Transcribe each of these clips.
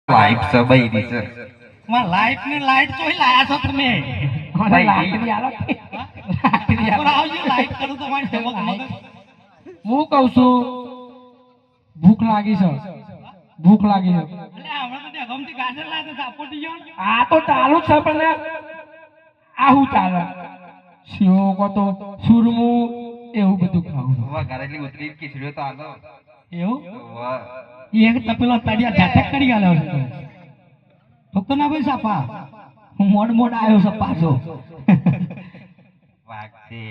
light સબાઈ દી છે માં લાઈટ ને લાઈટ ચોઈ લાયા છો તમે મને લાકડી આલો પણ આવજો લાઈટ કરું તમારી ચમક મગજ હું કહું છું ભૂખ લાગી છે ભૂખ લાગી છે એટલે હમણાં તો ત્યાં ગમતી ગાજર લાગે સાપોટી ગયો આ તો ચાલુ જ છે પણ આ હું ચાલે શિયો કો તો સુરમું એવું બધું ખાવું વાહ ઘરેલી ઉતરી ખીચડ્યો તો આલો એવું વાહ એક તપેલો તડિયા ઝાટક કરી આલ્યો છે તો ના ભાઈ સાપા હું મોડ આવ્યો છે પાછો વાગશે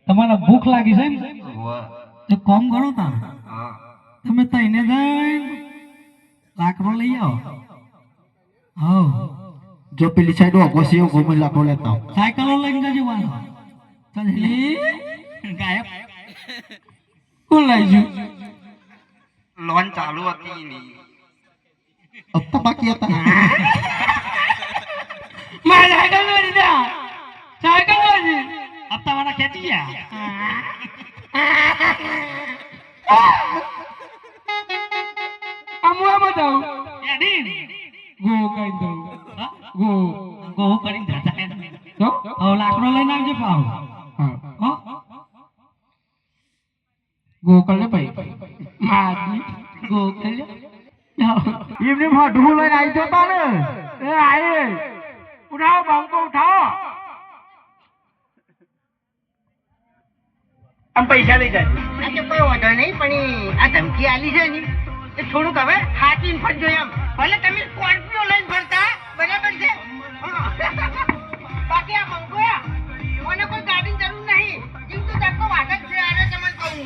તમારે ભૂખ લાગી છે ને વાહ તો કોમ કરો તા હા તમે તઈને જઈને લાકડો લઈ આવો હા જો પેલી સાઈડ વાગો છે એવું ગમે લાકડો લેતા સાયકલો લઈને જજો વાળો ચાલી ગાયબ કોણ લઈ ગયું લોન ચાલુ હતી ની હપ્તા બાકી હતા મારે સાયકલ મારી દે સાયકલ મારી હપ્તા વાળા ખેંચી ગયા આમ બતાવું એડી ગો કઈ દઉં હા ગો ગો કરીને જતા તો હવે લાકડો લઈને આવજો પાવ હા હો ગો કર લે ભાઈ મારી ગો કર લે એમને ફાટવું લઈને આવી જતા ને એ આયે ઉઠાઓ બંકો ઉઠાઓ આમ પૈસા લઈ જાય આ તો કોઈ વાંધો નહીં પણ આ ધમકી આલી છે ને એ થોડુંક હવે હાચીને ફરજો એમ ભલે તમે સ્કોર્પિયો લઈને ફરતા બરાબર છે બાકી આ મંગોયા મને કોઈ ગાડીની જરૂર નહીં જીવ તો ધક્કો વાગ જ છે આને તમને કહું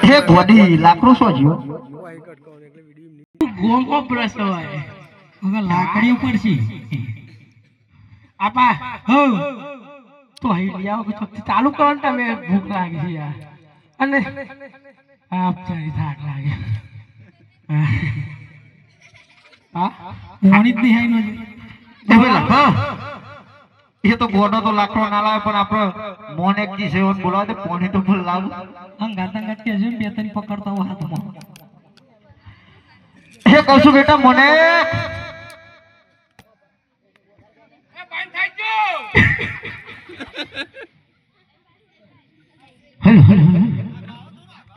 હે ગોડી લાકડો સો જીઓ ગોમો પ્રસ હોય હવે લાકડીઓ પડશે આપા હો તો અહીં લઈ આવો તો ચાલુ કરો ને તમે ભૂખ લાગી છે યાર અને આપ ચારી થાક લાગે હા પાણી જ નહીં આઈ નો એ પેલા હા એ તો ગોડો તો લાકડો ના લાવે પણ આપણો મોનેક જી સેવન બોલાવે તો પોણી તો ફૂલ લાવું અંગાત કે છે બે ત્રણ પકડતા હોય હાથમાં હે કહું છું બેટા મને હેલો હેલો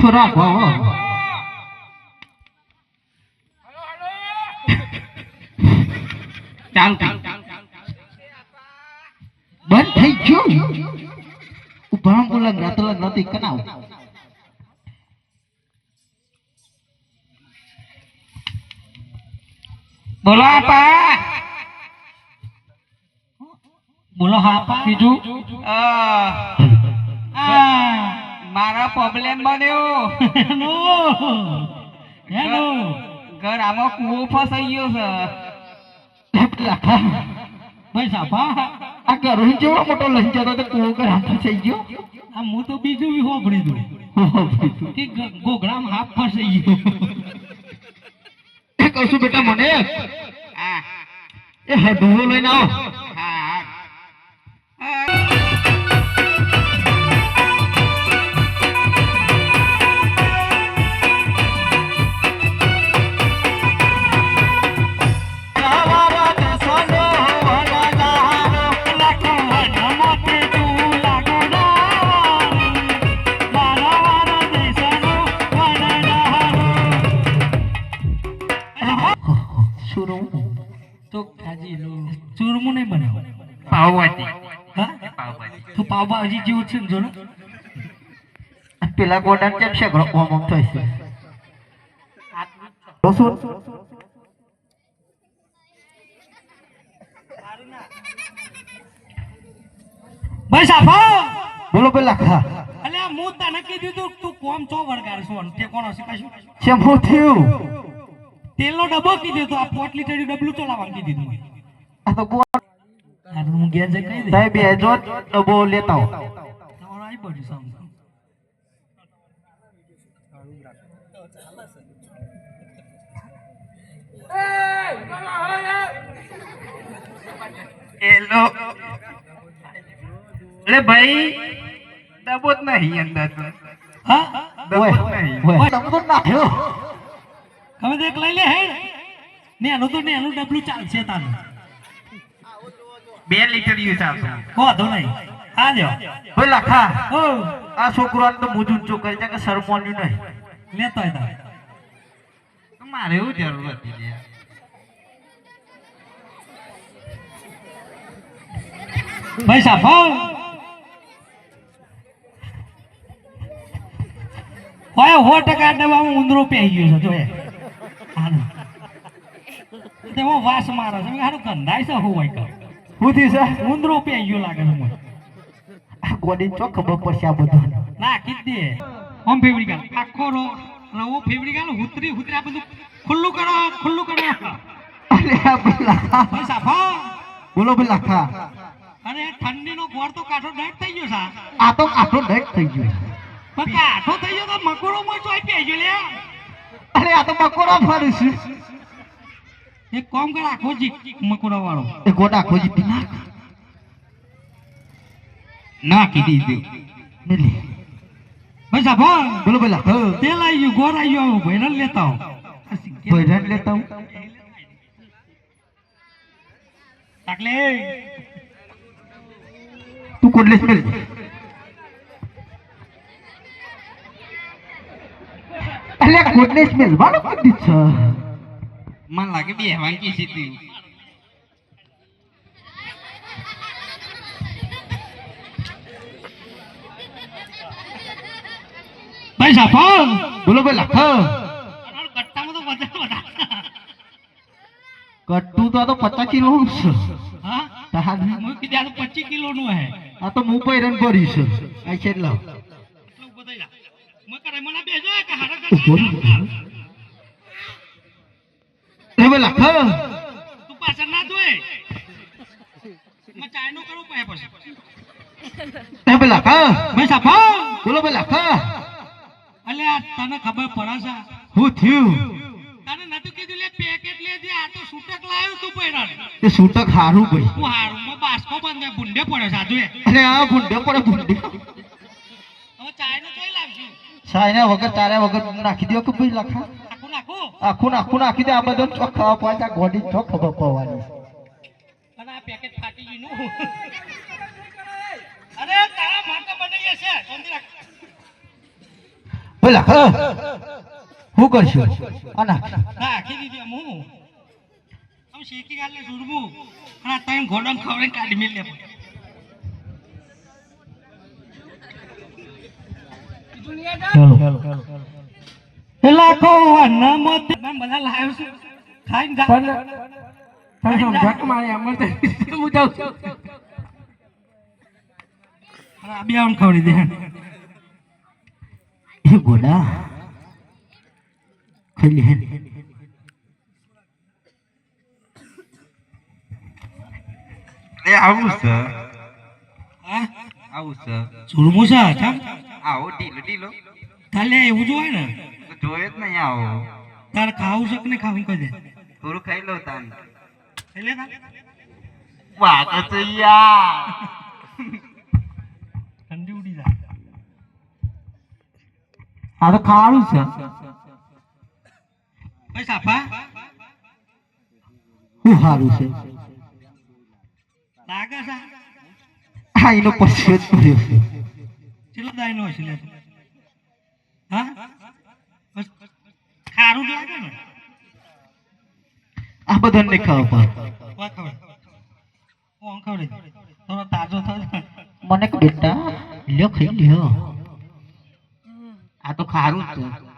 થોડા વાહ ચાલ બંધ થઈ ગયો ઉભા બોલા લગરાતી કનાવ બોલો આપા બોલો હા પા બીજું મારા પ્રોબ્લેમ બન્યો હેલો ઘર આમાં કૂવો ફસાઈ ગયો છે ભાઈ સાપા આ ઘરો જેવો મોટો લઈ જતો તો કુવો કર હાથ થઈ ગયો આ હું તો બીજું બી હોભળી દઉં કે ગોગડામાં હાથ ફસાઈ ગયો એ કહું છું બેટા મને હા એ હડવો લઈને આવો હા તો ખાજી લો ચૂરમું નહીં બને તું પાવભાજી જેવું છે ને જો ને પેલા ગોડાને કેમ છે ઓમ ઓમ થાય છે શું ભાઈ સાફા બોલો પેલા ખા અલ્યા હું તને કીધું તું તું કોમ ચો વળગાડશું તે કોણ હશે કશું શેમ થયું તેલનો ડબ્બો કીધું તો આ 5 લીટરનું ડબલું ચલાવવાનું કીધું તું આ તો ગોળ આ હું ઘેર જઈ કહી દે સાહેબ બે જો ડબ્બો લેતા હો તમારો આવી પડ્યું સામે એલો અરે ભાઈ ડબો જ નહીં અંદર તો હા ડબો જ નહીં ઓય ડબ્બો નાખ્યો તમે દેખ લઈ લે હે ને એનું તો ને એનું ડબલું ચાલશે તાનું 2 લીટર યુઝ આવશે વાંધો નહીં આ લ્યો પેલા ખા ઓ આ છોકરાને તો મુજું ચો કરી છે કે શરમોન્યું નહીં લેતો હતા તો મારે એવું જરૂર હતી યાર ભાઈ સાફા ઓય 100% ડબ્બામાં ઉંદરો પહેરી ગયો છે જોયે તેમાં વાસ મારે છે હારું ગંધાય છે હું હોય શું થયું છે ઉંદરો પહેરી ગયો લાગે છે મને આ ગોડી ચો ખબર પડશે આ બધું ના કીધી દે ઓમ ફેવરી ગાલ આખો રવો ફેવરી ગાલ હુતરી આ બધું ખુલ્લું કરો અરે આ પેલા ભાઈ સાફા બોલો પેલા ખા અરે ઠંડીનો ગોળ તો કાઠો ડાયટ થઈ ગયો છે આ તો આટલો ડેક થઈ ગયો પણ કાઠો થઈ ગયો તો મકોડો માં ચોઈ પહેરી ગયો લે અરે આ તો બકોરો ફરું છે એક કામ કર આખો જી મકોડા વાળો એ ગોડા ખોજી પી નાખ ના કીધી દે ને લે ભાઈ સાફા બોલો પેલા હા તેલ આવી ગયું ગોળ આવી ગયો ભાઈ લેતા હો ભૈરન લેતા હું એટલે તું કોડલેસ મેલ અલે કોડલેસ મેલ વાળો કીધી છે મને લાગે બે વાંકી સીધી ભાઈ સાફા બોલો પેલા હા કટ્ટામાં તો બધા કટ્ટુ તો આ તો 50 કિલો નું છે હા તાહાન હું કીધું આ તો 25 કિલોનું હે આ તો હું પૈરન ભરી છે આ છે લાવ એટલું બતાઈ જા મકરે મને બેજો કે હારા રે પેલા હા તું પાછળ ના જોય મે ચાઈનો કરું પછી રે પેલા હા ભાઈ સાફા બોલો પેલા હા અલે આ તને ખબર પડે છે હું થયું તને નતું કીધું લે પેકેટ લેજે આ તો છૂટક લાવ્યો તું પૈરાન તે સૂટક હારું ભાઈ હું હારું માં બાસ્કો બંધ બુંડે પડ્યો છે આ જોએ અરે આ ભૂંડે પડે ભૂંડે હવે ચાઈનો જોઈ લાવશું સાયના વગર તારે વગર નાખી દો કે ભાઈ લખા આખું નાખી દે આ બધો ચોક ખાવા પડે આ ગોડી ચોક ખબર પડવાની અને આ પેકેટ ફાટી ગયું નું અરે તારા માટે બનાવી છે શાંતિ રાખ બોલા હા હું કરશું આના રાખી દીધી આમ હું શેકી ગાલે સુરમું અને આ ટાઈમ ઘોડમ ખવડે કાઢી મેલ લે એ લાખો વાના મત બધા લાવ્યો છે ખાઈને જા તને સમજાક મારે અમર તો હું જાઉં છું આ બે આમ ખવડી દે એ ગોડા ખાલી હે એ આવું છે હા આવું છે સુરમું છે અચ્છા આવો ઢીલો ઢીલો તાલે એવું જોવાય ને તો જોયે જ નહીં આવો તાર ખાવું છે કે નહીં ખાવું કહી દે થોડું ખાઈ લો તાન એટલે તા વાગ છે યાર ઠંડી ઉડી જાય આ તો ખાવાનું છે ભાઈ સાફા હું સારું છે લાગે છે આ એનો પછી જ પડ્યો છે ચેલો દાઈ નો છે લે હા બસ ખારું લાગે ને આ બધાને ખાવા પડે વા ખબર ઓમ ખબર થોડો તાજો થયો મને કે બેટા લ્યો ખાઈ લ્યો આ તો ખારું જ છે